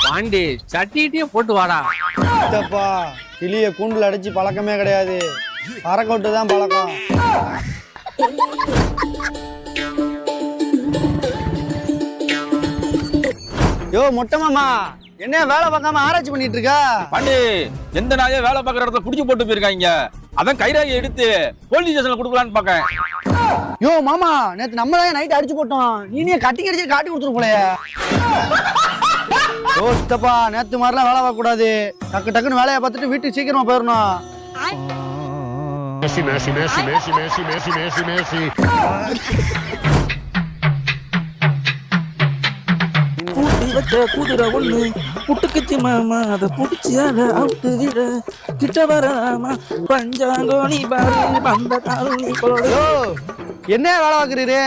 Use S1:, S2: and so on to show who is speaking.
S1: பாண்டி சட்டிட்டே போட்டு வாடா.
S2: சித்தப்பா கிளிய கூண்டுல அடிச்சு பழக்கமே கிடையாது, பறக்கொட்டு தான் பழக்கம். யோ மொட்டை மாமா, என்ன வேலை பார்க்காம ஆராய்ச்சி பண்ணிட்டு இருக்கா?
S3: பாண்டி, எந்த நாயே வேலை பார்க்குற இடத்துல குடிச்சு போட்டு போயிருக்காங்க. அதான் கைராயை எடுத்து போலீஸ் ஸ்டேஷன்ல கொடுக்கலான்னு பாக்கேன்.
S2: யோ மாமா, நேத்து நம்ம தான் நைட் அடிச்சு போட்டோம், நீ கட்டி கடிச்சு காட்டி கொடுத்துரு போலயே. யோ சித்தப்பா, நேத்து மாதிரிலாம் வேலை பார்க்க கூடாது, டக்கு டக்குன்னு வேலையை பார்த்துட்டு வீட்டுக்கு சீக்கிரமா போயிடணும்.
S4: Messi, Messi, Messi, Messi, Messi, Messi, Messi, Messi.
S5: குதிரை ஒண்ணு புட்டுக்குச்சு மாமா, அதை புடிச்சியால அவுத்து விட கிட்ட வராமா பஞ்சாங்கோணி பாரு பந்த காலனி போடு.
S2: என்ன வேலை பார்க்குறீரு?